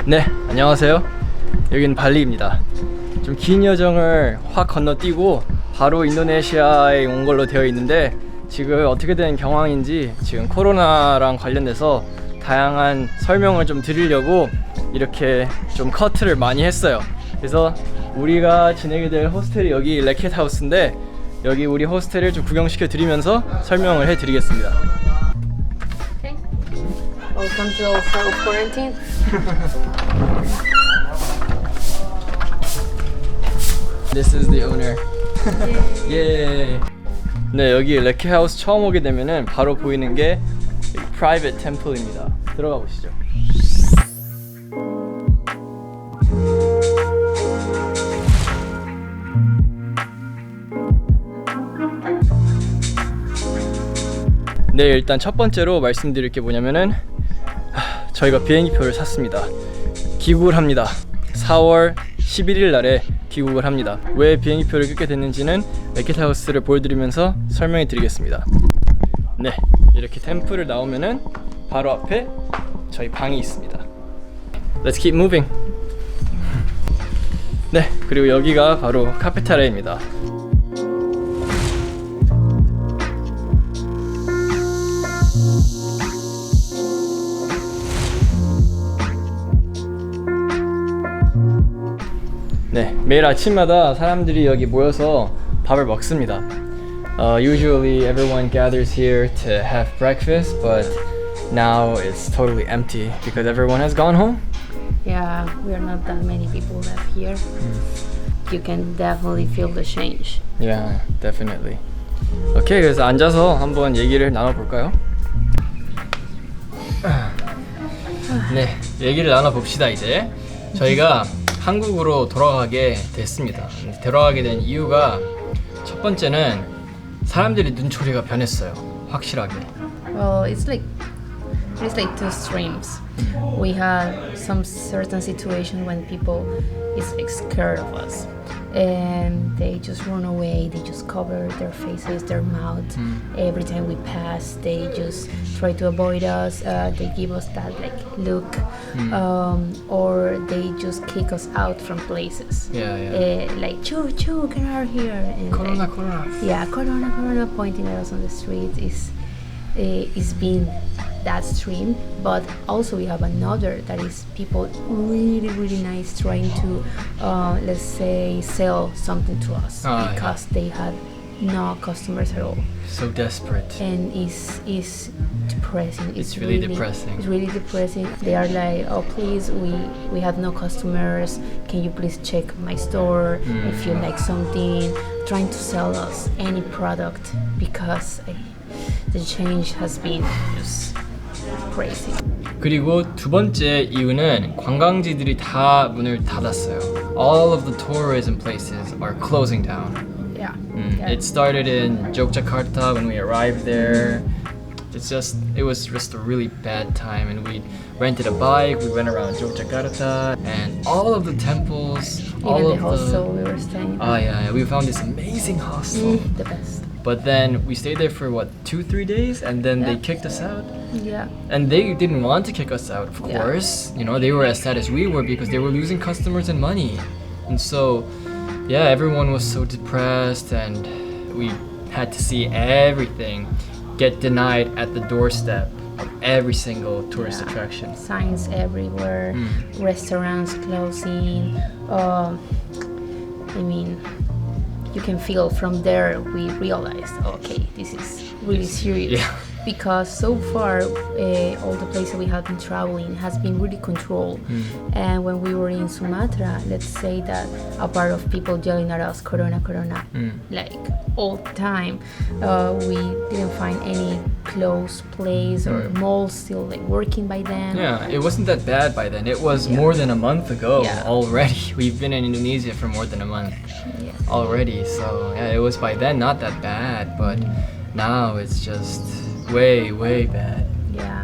네, 안녕하세요. 여기는 발리입니다. 좀 긴 여정을 확 건너뛰고 바로 인도네시아에 온 걸로 되어 있는데, 지금 어떻게 된 경황인지 지금 코로나랑 관련돼서 다양한 설명을 좀 드리려고 이렇게 좀 커트를 많이 했어요. 그래서 우리가 지내게 될 호스텔이 여기 레켓하우스인데, 여기 우리 호스텔을 좀 구경시켜 드리면서 설명을 해 드리겠습니다. Okay. Welcome to self-quarantine. This is the owner. 예. 네, 여기 레켓하우스 처음 오게 되면은 바로 보이는 게 private temple입니다. 들어가 보시죠. 네, 일단 첫 번째로 말씀드릴 게 뭐냐면은 저희가 비행기표를 샀습니다. 귀국을 합니다. 4월 11일 날에 귀국을 합니다. 왜 비행기표를 끊게 됐는지는 레켓하우스를 보여드리면서 설명해 드리겠습니다. 네, 이렇게 템플을 나오면은 바로 앞에 저희 방이 있습니다. Let's keep moving. 네, 그리고 여기가 바로 카페테리아입니다. 네, 매일 아침마다 사람들이 여기 모여서 밥을 먹습니다. Usually everyone gathers here to have breakfast, but now it's totally empty because everyone has gone home. Yeah, we are not that many people left here. You can definitely feel the change. Yeah, definitely. 오케이, 그래서 앉아서 한번 얘기를 나눠볼까요? 네, 얘기를 나눠봅시다. 이제 저희가 한국으로 돌아가게 됐습니다. 돌아가게 된 이유가 첫 번째는 사람들이 눈초리가 변했어요. 확실하게. Well, it's like two streams. We had some certain situation when people is like scared of us, and they just run away. They just cover their faces, their mouth. Every time we pass, they just try to avoid us. They give us that like look, or they just kick us out from places. Yeah. Like choo, get out of here. And Corona. Yeah, corona, pointing at us on the street is being that stream. But also we have another that is people really nice trying to let's say sell something to us because they had no customers at all. So desperate. And it's depressing. It's really depressing. It's really depressing. They are like, oh please, we have no customers. Can you please check my store if you like something? Trying to sell us any product because the change has been just crazy. 그리고 두 번째 이유는 관광지들이 다 문을 닫았어요. All of the tourism places are closing down. Yeah. It started in Yogyakarta when we arrived there. It was just a really bad time, and we rented a bike. We went around Yogyakarta and all of the temples. Even the hostel we were staying. Oh yeah, we found this amazing hostel. The best. But then we stayed there for 2-3 days, and then they kicked us out. Yeah. And they didn't want to kick us out, of course. You know, they were as sad as we were because they were losing customers and money. And so, yeah, everyone was so depressed, and we had to see everything get denied at the doorstep of every single tourist attraction. Signs everywhere, restaurants closing. I mean, you can feel from there we realized, okay, this is really serious. Yeah. Because so far, all the places we have been traveling has been really controlled. And when we were in Sumatra, let's say that a part of people yelling at us, corona, like all the time, we didn't find any closed place or malls still like working by then. Yeah, it wasn't that bad by then. It was more than a month ago already. We've been in Indonesia for more than a month already. So yeah, it was by then not that bad, but now it's just way bad. Yeah.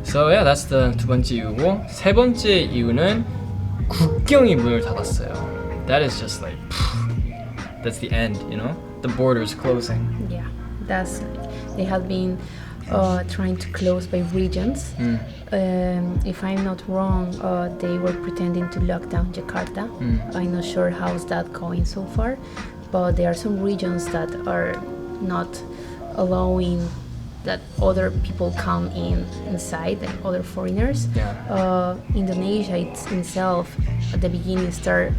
So yeah, that's the 두 번째 이유고, 세 번째 이유는 국경이 문을 닫았어요. That is just like that's the end, you know? The borders closing. Yeah, that's they have been trying to close by regions. If I'm not wrong, they were pretending to lock down Jakarta. I'm not sure how's that going so far, but there are some regions that are not allowing that other people come inside, like other foreigners. Indonesia itself at the beginning started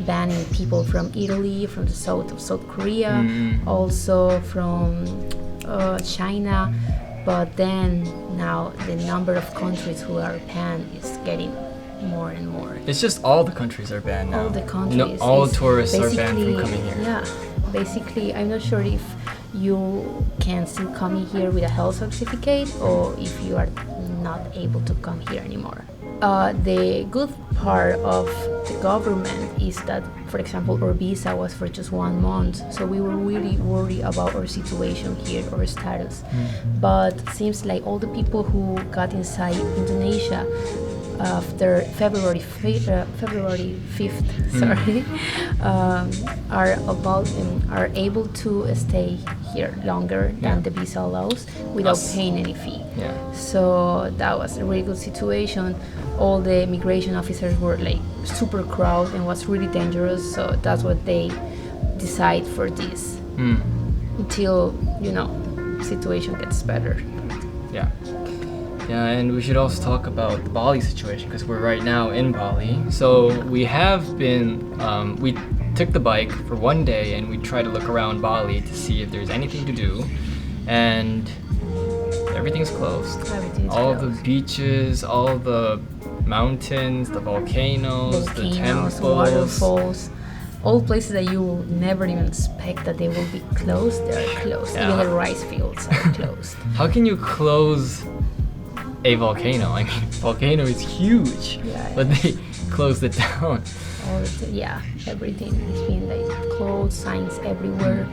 banning people from Italy, from the south of South Korea, also from China, but then now the number of countries who are banned is getting more and more. It's just all the countries are banned now. All the countries. All tourists are banned from basically- coming here. Yeah, basically, I'm not sure if you can still come in here with a health certificate or if you are not able to come here anymore. The good part of the government is that, for example, our visa was for just 1 month, so we were really worried about our situation here, our status. But seems like all the people who got inside Indonesia after February 5th, sorry, are able to stay here longer than the visa allows without paying any fee. Yeah. So that was a really good situation. All the immigration officers were like super crowded and was really dangerous. So that's what they decide for this until situation gets better. Yeah. Yeah, and we should also talk about the Bali situation because we're right now in Bali. So we have been, we took the bike for 1 day and we tried to look around Bali to see if there's anything to do, and everything's closed. Everything's all closed. the beaches, all the mountains, the volcanoes, the temples. Waterfalls, all places that you will never even expect that they will be closed, they are closed. Yeah. Even the rice fields are closed. How can you close a volcano? I mean, volcano is huge, Yeah. but they closed it down. Everything is being like closed, signs everywhere.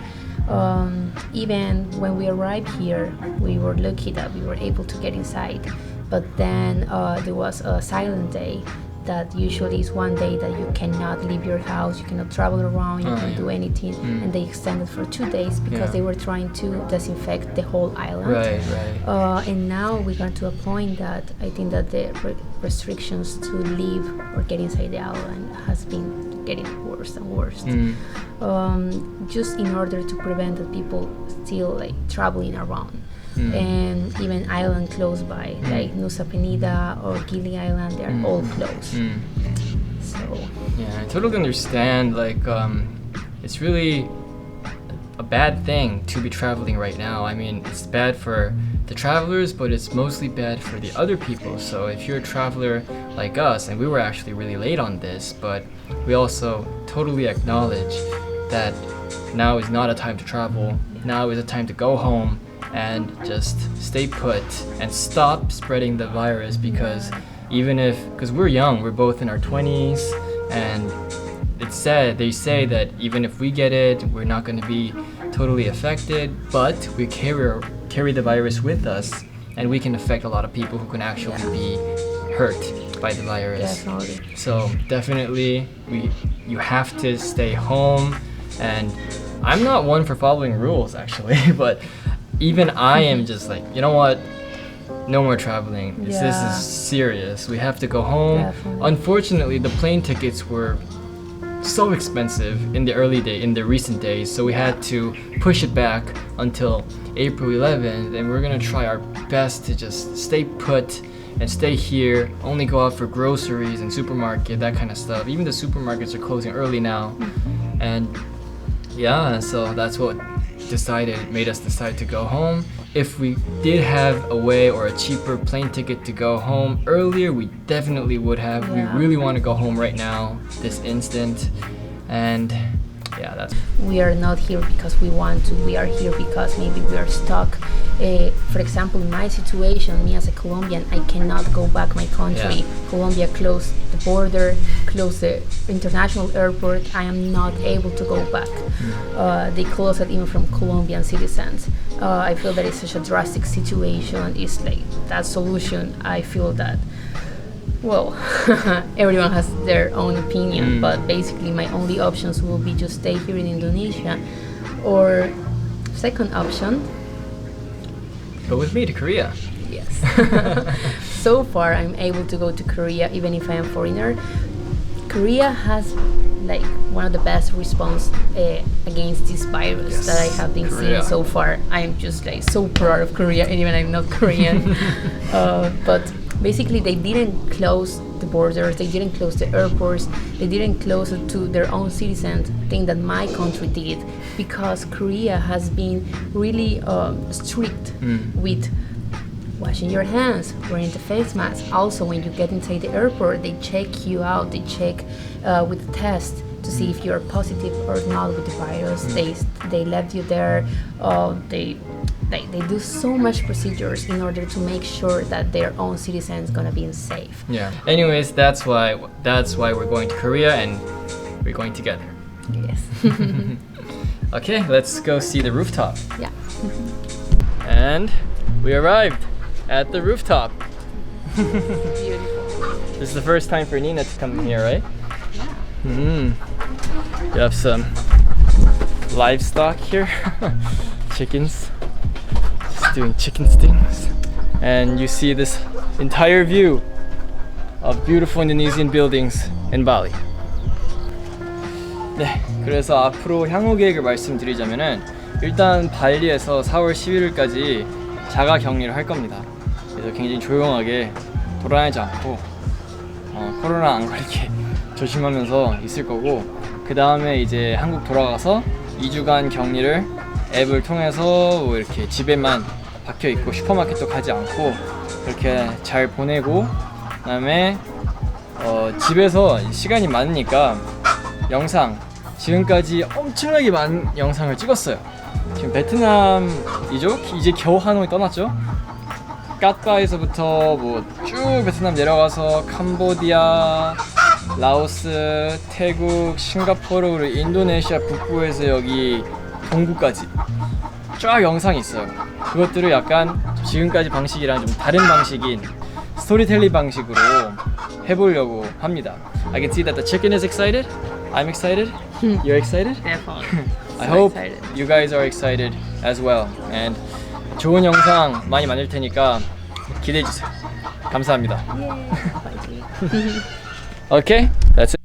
Even when we arrived here, we were lucky that we were able to get inside. But then there was a silent day that usually is 1 day that you cannot leave your house, you cannot travel around, you can't do anything, and they extended for 2 days because they were trying to disinfect the whole island. Right. And now we got to a point that I think that the restrictions to leave or get inside the island has been getting worse and worse. Just in order to prevent the people still like traveling around. And even island close by, like Nusa Penida or Gili Island, they're all closed. So Yeah, I totally understand. Like, it's really a bad thing to be traveling right now. I mean, it's bad for the travelers, but it's mostly bad for the other people. So if you're a traveler like us, and we were actually really late on this, but we also totally acknowledge that now is not a time to travel. Now is a time to go home and just stay put and stop spreading the virus, because because we're young, we're both in our 20s, and they say that even if we get it, we're not going to be totally affected, but we carry the virus with us, and we can affect a lot of people who can actually be hurt by the virus. definitely. So definitely, you have to stay home, and I'm not one for following rules actually, but even I am just like, you know what? No more traveling. This Yeah. is serious. We have to go home. Definitely. Unfortunately, the plane tickets were so expensive in the recent days, so we had to push it back until April 11th, and we're gonna try our best to just stay put and stay here, only go out for groceries and supermarket, that kind of stuff. Even the supermarkets are closing early now. And yeah, so that's what made us decide to go home. If we did have a way or a cheaper plane ticket to go home earlier, we definitely would have. Yeah. We really want to go home right now, this instant. And yeah, that's We are not here because we want to. We are here because maybe we are stuck. For example, in my situation, me as a Colombian, I cannot go back my country. Yeah. Colombia closed the border, closed the international airport. I am not able to go back. They closed it even from Colombian citizens. I feel that it's such a drastic situation. It's like that solution. I feel that, well, everyone has their own opinion, but basically my only options will be just stay here in Indonesia, or second option, go with me to Korea. Yes. So far, I'm able to go to Korea even if I am foreigner. Korea has like one of the best response against this virus Yes, that I have been Korea. seeing so far. I'm just like so proud of Korea, even I'm not Korean. But basically, they didn't close the borders, they didn't close the airports, they didn't close it to their own citizens. Thing that my country did, because Korea has been really strict with washing your hands, wearing the face mask. Also, when you get inside the airport, they check you out. They check with a test to see if you're positive or not with the virus. They left you there. They do so much procedures in order to make sure that their own citizens gonna be safe. Yeah. Anyways, that's why we're going to Korea and we're going together. Yes. Okay, let's go see the rooftop. Yeah. And we arrived at the rooftop. Beautiful. This is the first time for Nina to come here, right? Yeah. You have some livestock here, chickens, just doing chicken stings. And you see this entire view of beautiful Indonesian buildings in Bali. 네, 그래서 앞으로 향후 계획을 말씀드리자면은 일단 발리에서 4월 11일까지 자가 격리를 할 겁니다. 그래서 굉장히 조용하게 돌아다니지 않고 코로나 안 걸리게 조심하면서 있을 거고, 그 다음에 이제 한국 돌아가서 2주간 격리를 앱을 통해서 뭐 이렇게 집에만 박혀 있고 슈퍼마켓도 가지 않고 그렇게 잘 보내고, 그 다음에 집에서 시간이 많으니까 영상 지금까지 엄청나게 많은 영상을 찍었어요. 지금 베트남이죠? 이제 겨우 하노이 떠났죠? 까빠에서부터 뭐 쭉 베트남 내려가서 캄보디아, 라오스, 태국, 싱가포르, 그리고 인도네시아 북부에서 여기 동부까지 쫙 영상이 있어요. 그것들을 약간 지금까지 방식이랑 좀 다른 방식인 스토리텔링 방식으로 해보려고 합니다. I can see that the chicken is excited. I'm excited. You're excited? Definitely. I So hope excited. you guys are excited as well. And 좋은 영상 많이 만들 테니까 기대해 주세요. 감사합니다. Yay. Bye. Okay, that's it.